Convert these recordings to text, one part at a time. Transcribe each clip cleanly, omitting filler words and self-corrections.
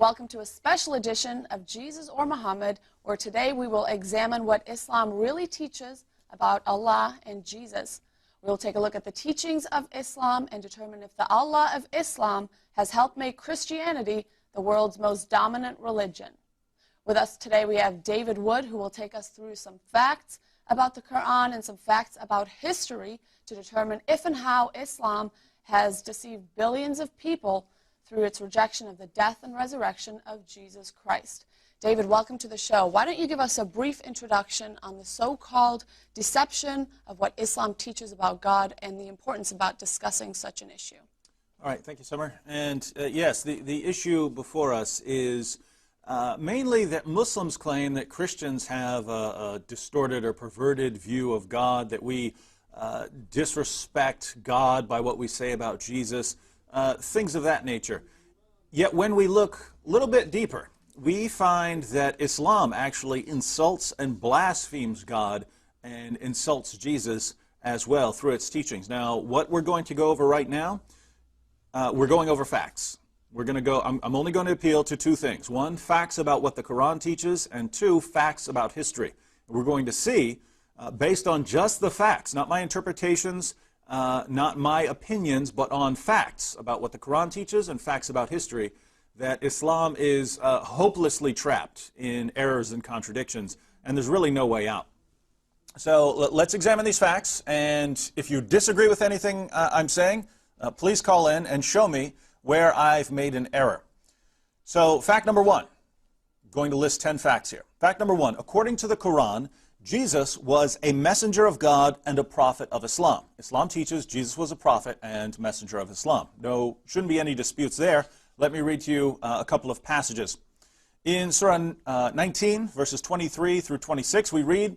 Welcome to a special edition of Jesus or Muhammad, where today we will examine what Islam really teaches about Allah and Jesus. We will take a look at the teachings of Islam and determine if the Allah of Islam has helped make Christianity the world's most dominant religion. With us today we have David Wood, who will take us through some facts about the Quran and some facts about history to determine if and how Islam has deceived billions of people through its rejection of the death and resurrection of Jesus Christ. David, welcome to the show. Why don't you give us a brief introduction on the so-called deception of what Islam teaches about God and the importance about discussing such an issue? All right, thank you, Summer. And yes, the issue before us is mainly that Muslims claim that Christians have a distorted or perverted view of God, that we disrespect God by what we say about Jesus, things of that nature. Yet when we look a little bit deeper, we find that Islam actually insults and blasphemes God and insults Jesus as well through its teachings. Now, what we're going to go over right now, we're going over facts. We're going to go, I'm only going to appeal to two things. One, facts about what the Quran teaches, and two, facts about history. We're going to see, based on just the facts, not my interpretations, not my opinions, but on facts about what the Quran teaches and facts about history, that Islam is hopelessly trapped in errors and contradictions, and there's really no way out. So let's examine these facts, and if you disagree with anything I'm saying, please call in and show me where I've made an error. So fact number one, I'm going to list 10 facts here. Fact number one, according to the Quran, Jesus was a messenger of God and a prophet of Islam. Islam teaches Jesus was a prophet and messenger of Islam. No, shouldn't be any disputes there. Let me read to you a couple of passages. In Surah 19, verses 23 through 26, we read,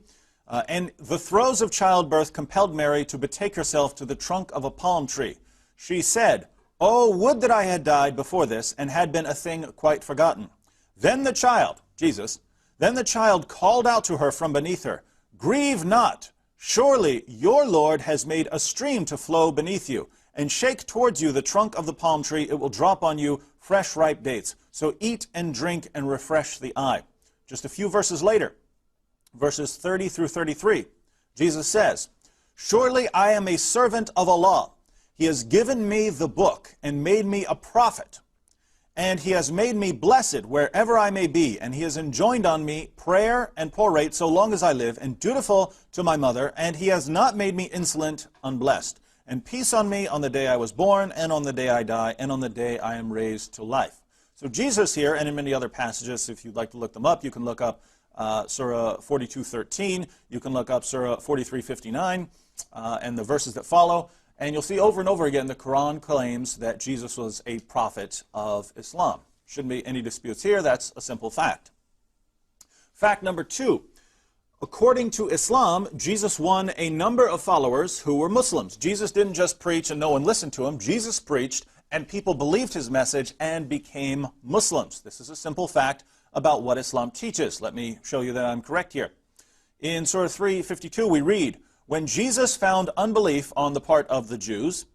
and the throes of childbirth compelled Mary to betake herself to the trunk of a palm tree. She said, "Oh, would that I had died before this and had been a thing quite forgotten." Then the child, Jesus, called out to her from beneath her, "Grieve not, surely your Lord has made a stream to flow beneath you, and shake towards you the trunk of the palm tree, it will drop on you fresh ripe dates. So eat and drink and refresh the eye." Just a few verses later, verses 30 through 33, Jesus says, "Surely I am a servant of Allah. He has given me the book and made me a prophet. And he has made me blessed wherever I may be, and he has enjoined on me prayer and porate so long as I live, and dutiful to my mother, and he has not made me insolent, unblessed. And peace on me on the day I was born, and on the day I die, and on the day I am raised to life." So Jesus here, and in many other passages, if you'd like to look them up, you can look up Surah 42:13, you can look up Surah 43:59, and the verses that follow. And you'll see over and over again the Quran claims that Jesus was a prophet of Islam. Shouldn't be any disputes here. That's a simple fact. Fact number two. According to Islam, Jesus won a number of followers who were Muslims. Jesus didn't just preach and no one listened to him. Jesus preached and people believed his message and became Muslims. This is a simple fact about what Islam teaches. Let me show you that I'm correct here. In Surah 3:52 we read, when Jesus found unbelief on the part of the Jews,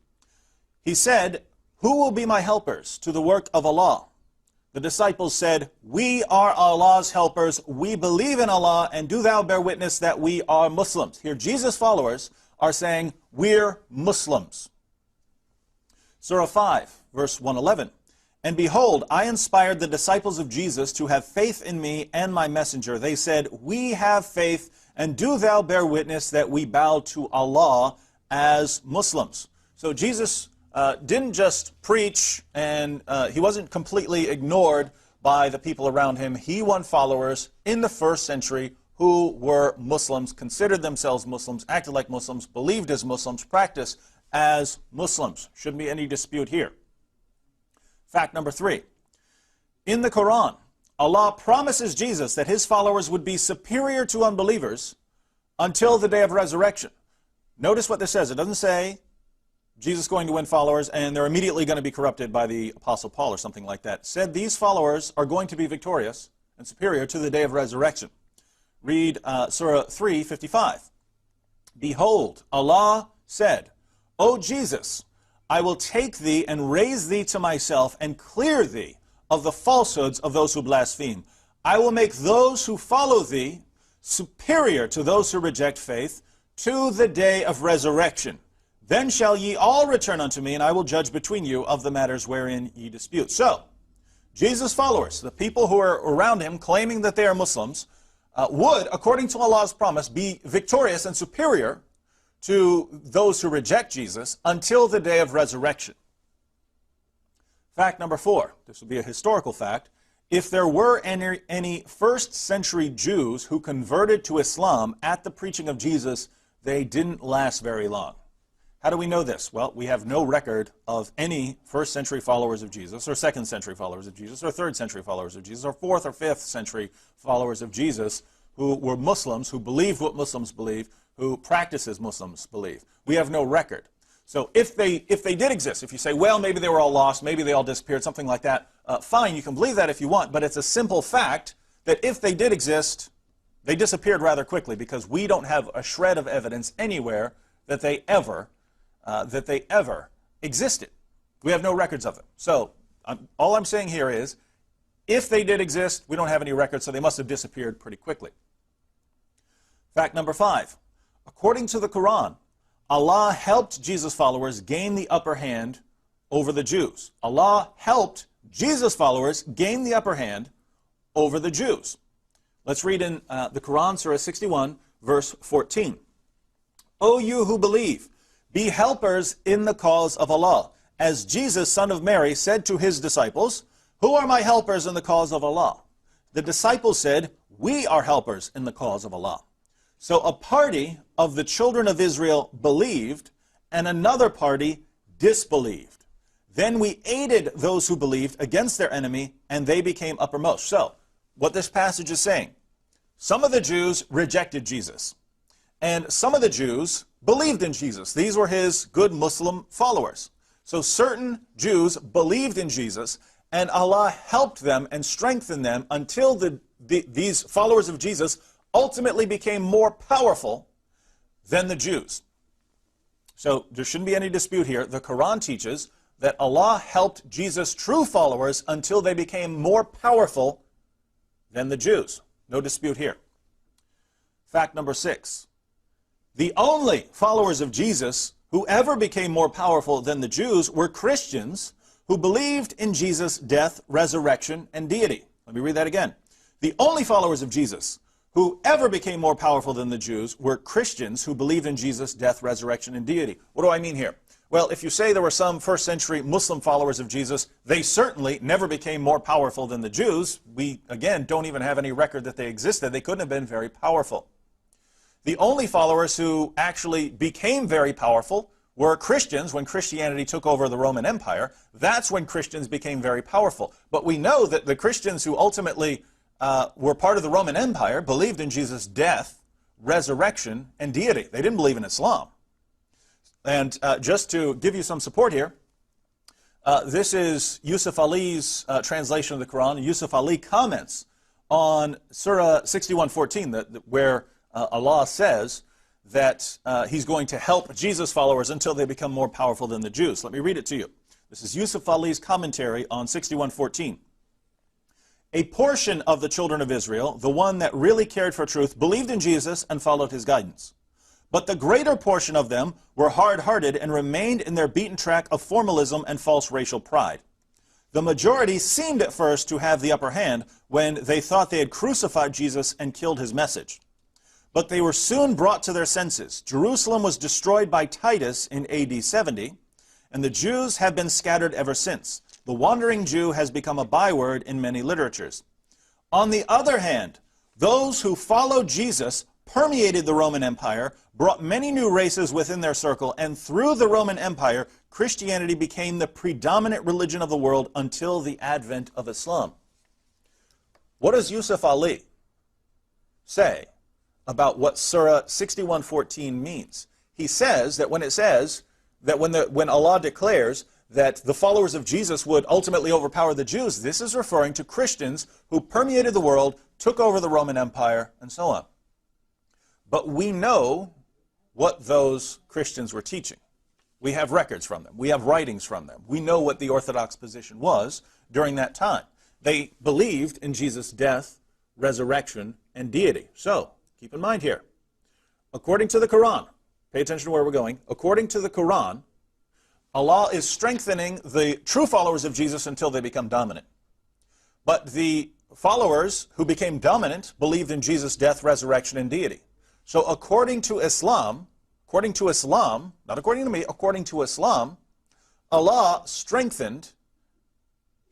he said, "Who will be my helpers to the work of Allah?" The disciples said, "We are Allah's helpers. We believe in Allah, and do thou bear witness that we are Muslims." Here Jesus' followers are saying, "We're Muslims." Surah 5, verse 111. "And behold, I inspired the disciples of Jesus to have faith in me and my messenger. They said, 'We have faith, and do thou bear witness that we bow to Allah as Muslims.'" So Jesus didn't just preach, and he wasn't completely ignored by the people around him. He won followers in the first century who were Muslims, considered themselves Muslims, acted like Muslims, believed as Muslims, practiced as Muslims. Shouldn't be any dispute here. Fact number three. In the Quran, Allah promises Jesus that his followers would be superior to unbelievers until the day of resurrection. Notice what this says. It doesn't say Jesus is going to win followers and they're immediately going to be corrupted by the Apostle Paul or something like that. It said these followers are going to be victorious and superior to the day of resurrection. Read Surah 3:55. "Behold, Allah said, O Jesus, I will take thee and raise thee to myself and clear thee of the falsehoods of those who blaspheme. I will make those who follow thee superior to those who reject faith to the day of resurrection. Then shall ye all return unto me, and I will judge between you of the matters wherein ye dispute. So, Jesus' followers, the people who are around him claiming that they are Muslims, would, according to Allah's promise, be victorious and superior to those who reject Jesus until the day of resurrection. Fact number 4, this would be a historical fact. If there were any first century Jews who converted to Islam at the preaching of Jesus, they didn't last very long. How do we know this? Well, we have no record of any first century followers of Jesus, or second century followers of Jesus, or third century followers of Jesus, or fourth or fifth century followers of Jesus who were Muslims, who believed what Muslims believe, who practice as Muslims believe. We have no record. So if they did exist, if you say, well, maybe they were all lost, maybe they all disappeared, something like that, fine, you can believe that if you want, but it's a simple fact that if they did exist, they disappeared rather quickly, because we don't have a shred of evidence anywhere that they ever existed. We have no records of them. So all I'm saying here is, if they did exist, we don't have any records, so they must have disappeared pretty quickly. Fact number 5. According to the Quran, Allah helped Jesus' followers gain the upper hand over the Jews. Allah helped Jesus' followers gain the upper hand over the Jews. Let's read in the Quran, Surah 61, verse 14. O you who believe, be helpers in the cause of Allah. As Jesus, son of Mary, said to his disciples, who are my helpers in the cause of Allah? The disciples said, we are helpers in the cause of Allah. So a party of the children of Israel believed, and another party disbelieved. Then we aided those who believed against their enemy, and they became uppermost. So, what this passage is saying, some of the Jews rejected Jesus, and some of the Jews believed in Jesus. These were his good Muslim followers. So certain Jews believed in Jesus, and Allah helped them and strengthened them until these followers of Jesus ultimately became more powerful than the Jews. So there shouldn't be any dispute here. The Quran teaches that Allah helped Jesus' true followers until they became more powerful than the Jews. No dispute here. Fact number 6. The only followers of Jesus who ever became more powerful than the Jews were Christians who believed in Jesus' death, resurrection, and deity. Let me read that again. The only followers of Jesus who ever became more powerful than the Jews were Christians who believed in Jesus' death, resurrection, and deity. What do I mean here? Well, if you say there were some first century Muslim followers of Jesus, they certainly never became more powerful than the Jews. We, again, don't even have any record that they existed. They couldn't have been very powerful. The only followers who actually became very powerful were Christians when Christianity took over the Roman Empire. That's when Christians became very powerful. But we know that the Christians who ultimately were part of the Roman Empire believed in Jesus' death, resurrection, and deity. They didn't believe in Islam. And just to give you some support here, this is Yusuf Ali's translation of the Quran. Yusuf Ali comments on Surah 61:14, where Allah says that he's going to help Jesus' followers until they become more powerful than the Jews. Let me read it to you. This is Yusuf Ali's commentary on 61:14. A portion of the children of Israel, the one that really cared for truth, believed in Jesus and followed his guidance. But the greater portion of them were hard-hearted and remained in their beaten track of formalism and false racial pride. The majority seemed at first to have the upper hand when they thought they had crucified Jesus and killed his message. But they were soon brought to their senses. Jerusalem was destroyed by Titus in AD 70, and the Jews have been scattered ever since. The wandering Jew has become a byword in many literatures. On the other hand, those who followed Jesus permeated the Roman Empire, brought many new races within their circle, and through the Roman Empire, Christianity became the predominant religion of the world until the advent of Islam. What does Yusuf Ali say about what Surah 61:14 means? He says that when it says that when Allah declares that the followers of Jesus would ultimately overpower the Jews, this is referring to Christians who permeated the world, took over the Roman Empire, and so on. But we know what those Christians were teaching. We have records from them. We have writings from them. We know what the Orthodox position was during that time. They believed in Jesus' death, resurrection, and deity. So, keep in mind here, according to the Quran, pay attention to where we're going, according to the Quran, Allah is strengthening the true followers of Jesus until they become dominant. But the followers who became dominant believed in Jesus' death, resurrection, and deity. So according to Islam, not according to me, according to Islam, Allah strengthened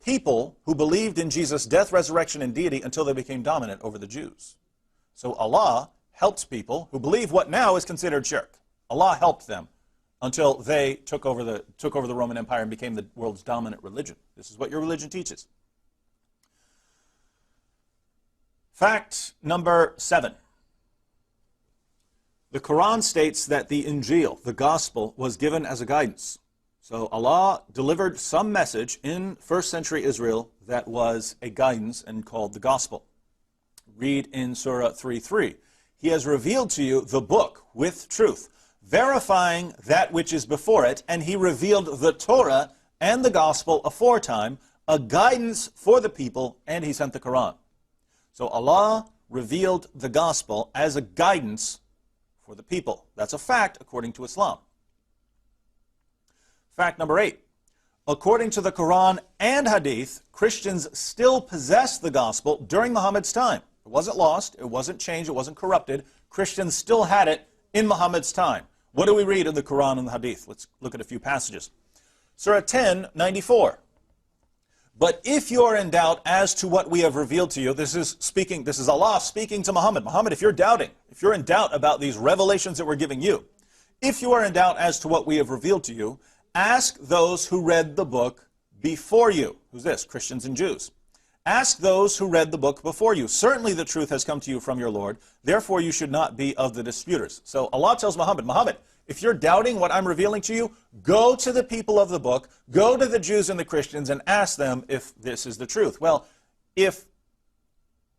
people who believed in Jesus' death, resurrection, and deity until they became dominant over the Jews. So Allah helped people who believe what now is considered shirk. Allah helped them until they took over the Roman Empire and became the world's dominant religion. This is what your religion teaches. Fact number 7. The Quran states that the Injil, the gospel, was given as a guidance. So Allah delivered some message in first century Israel that was a guidance and called the gospel. Read in Surah 3:3. He has revealed to you the book with truth, verifying that which is before it, and he revealed the Torah and the gospel aforetime, a guidance for the people, and he sent the Quran. So Allah revealed the gospel as a guidance for the people. That's a fact according to Islam. Fact number 8. According to the Quran and Hadith, Christians still possess the gospel during Muhammad's time. It wasn't lost, it wasn't changed, it wasn't corrupted. Christians still had it in Muhammad's time. What do we read in the Quran and the Hadith? Let's look at a few passages. Surah 10:94. But if you are in doubt as to what we have revealed to you, this is Allah speaking to Muhammad. Muhammad, if you're doubting, if you're in doubt about these revelations that we're giving you, if you are in doubt as to what we have revealed to you, ask those who read the book before you. Who's this? Christians and Jews. Ask those who read the book before you. Certainly the truth has come to you from your Lord. Therefore you should not be of the disputers. So Allah tells Muhammad, Muhammad, if you're doubting what I'm revealing to you, go to the people of the book, go to the Jews and the Christians and ask them if this is the truth. Well, if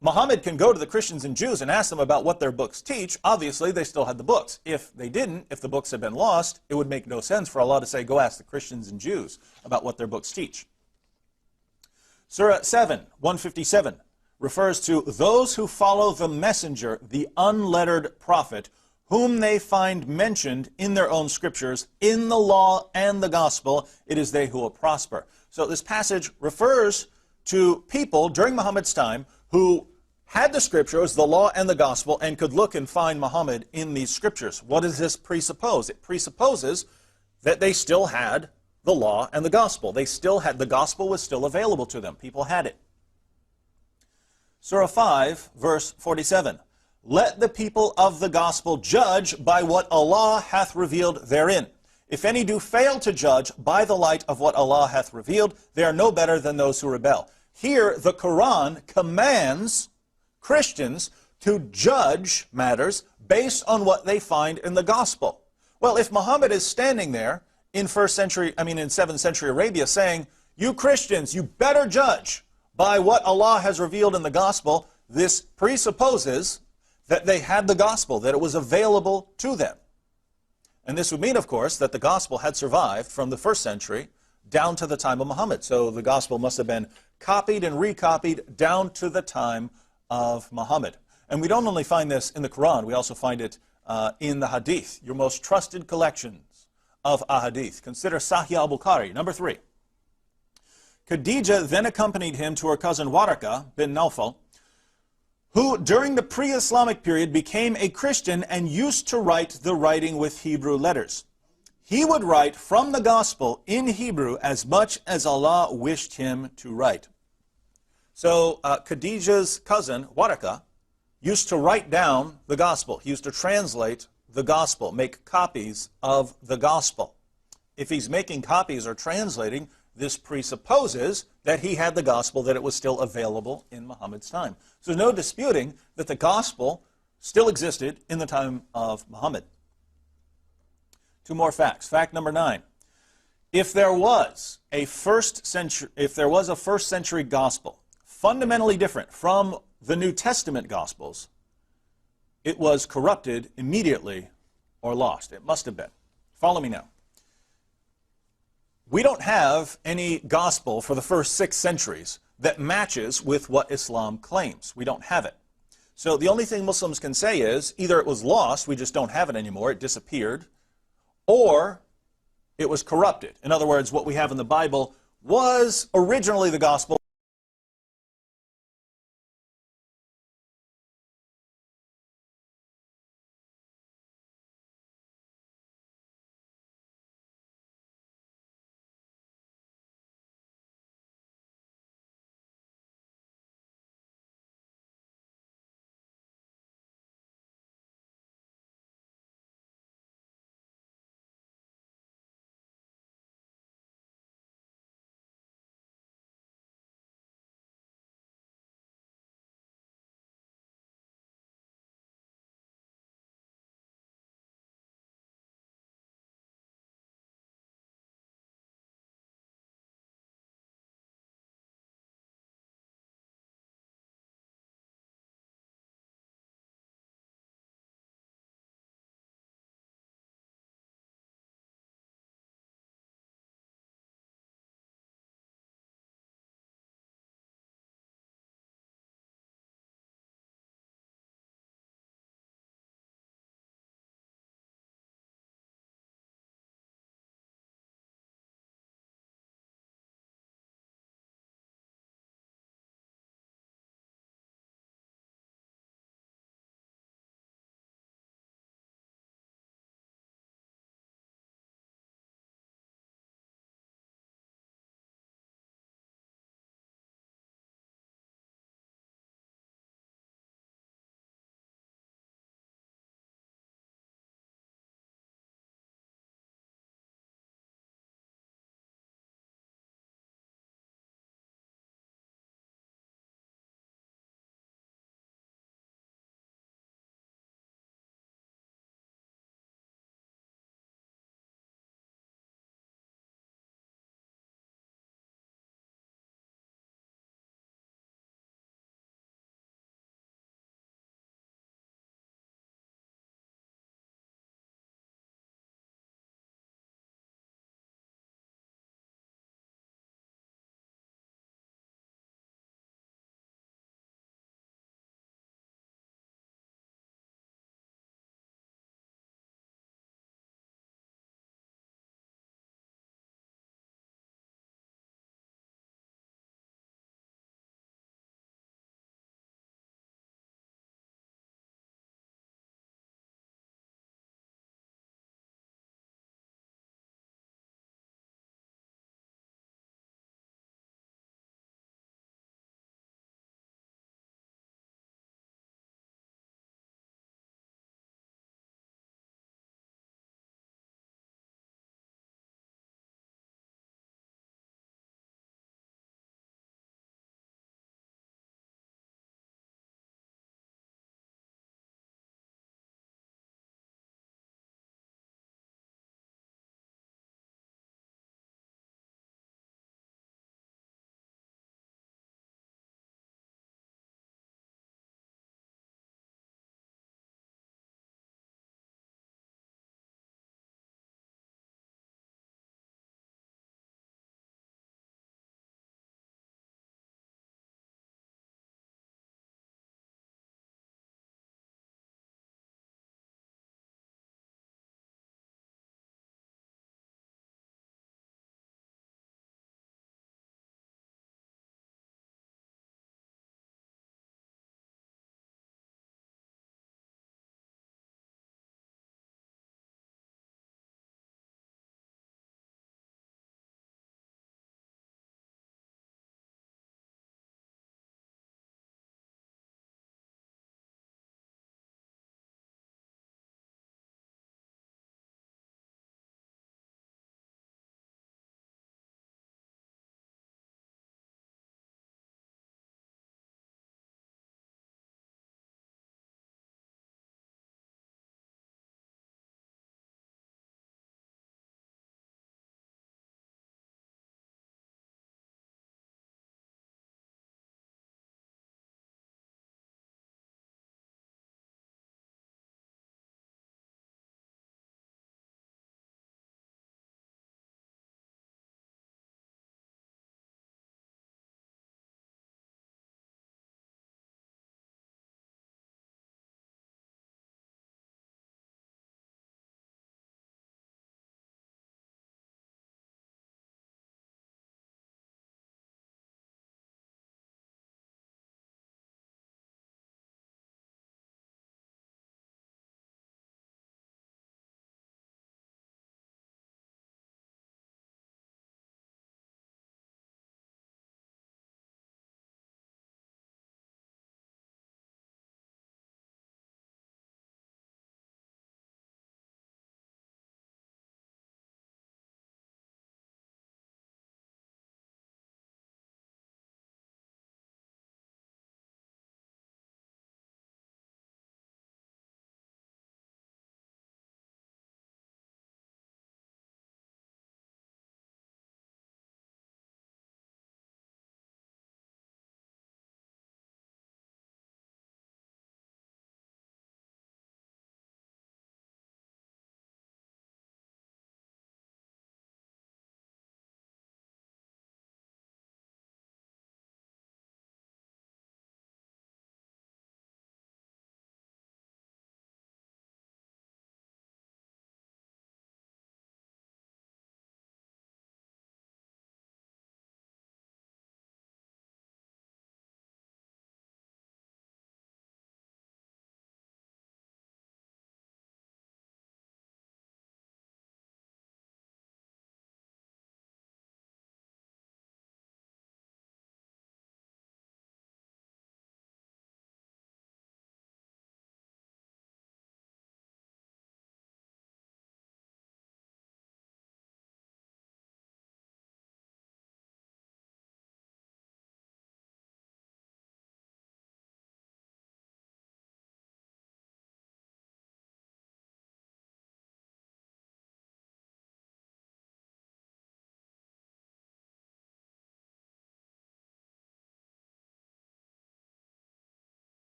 Muhammad can go to the Christians and Jews and ask them about what their books teach, obviously they still had the books. If they didn't, if the books had been lost, it would make no sense for Allah to say, go ask the Christians and Jews about what their books teach. Surah 7:157 refers to those who follow the messenger, the unlettered prophet, whom they find mentioned in their own scriptures, in the law and the gospel. It is they who will prosper. So this passage refers to people during Muhammad's time who had the scriptures, the law and the gospel, and could look and find Muhammad in these scriptures. What does this presuppose? It presupposes that they still had the law and the gospel. They still had, the gospel was still available to them. People had it. Surah 5, verse 47. Let the people of the gospel judge by what Allah hath revealed therein. If any do fail to judge by the light of what Allah hath revealed, they are no better than those who rebel. Here, the Quran commands Christians to judge matters based on what they find in the gospel. Well, if Muhammad is standing there in 7th century Arabia saying, you Christians, you better judge by what Allah has revealed in the gospel, this presupposes that they had the gospel, that it was available to them. And this would mean, of course, that the gospel had survived from the 1st century down to the time of Muhammad. So the gospel must have been copied and recopied down to the time of Muhammad. And we don't only find this in the Quran, we also find it in the Hadith, your most trusted collections of Ahadith. Consider Sahih al-Bukhari, number 3. Khadija then accompanied him to her cousin Waraka bin Nawfal, who during the pre-Islamic period became a Christian and used to write the writing with Hebrew letters. He would write from the gospel in Hebrew as much as Allah wished him to write. So Khadija's cousin, Waraka, used to write down the gospel. He used to translate the gospel, make copies of the gospel. If he's making copies or translating, this presupposes that he had the gospel, that it was still available in Muhammad's time. So there's no disputing that the gospel still existed in the time of Muhammad. 2 more facts. Fact number 9. If there was a first century gospel fundamentally different from the New Testament gospels, it was corrupted immediately or lost. It must have been. Follow me now. We don't have any gospel for the first 6 centuries that matches with what Islam claims. We don't have it. So the only thing Muslims can say is either it was lost, we just don't have it anymore, it disappeared, or it was corrupted. In other words, what we have in the Bible was originally the gospel,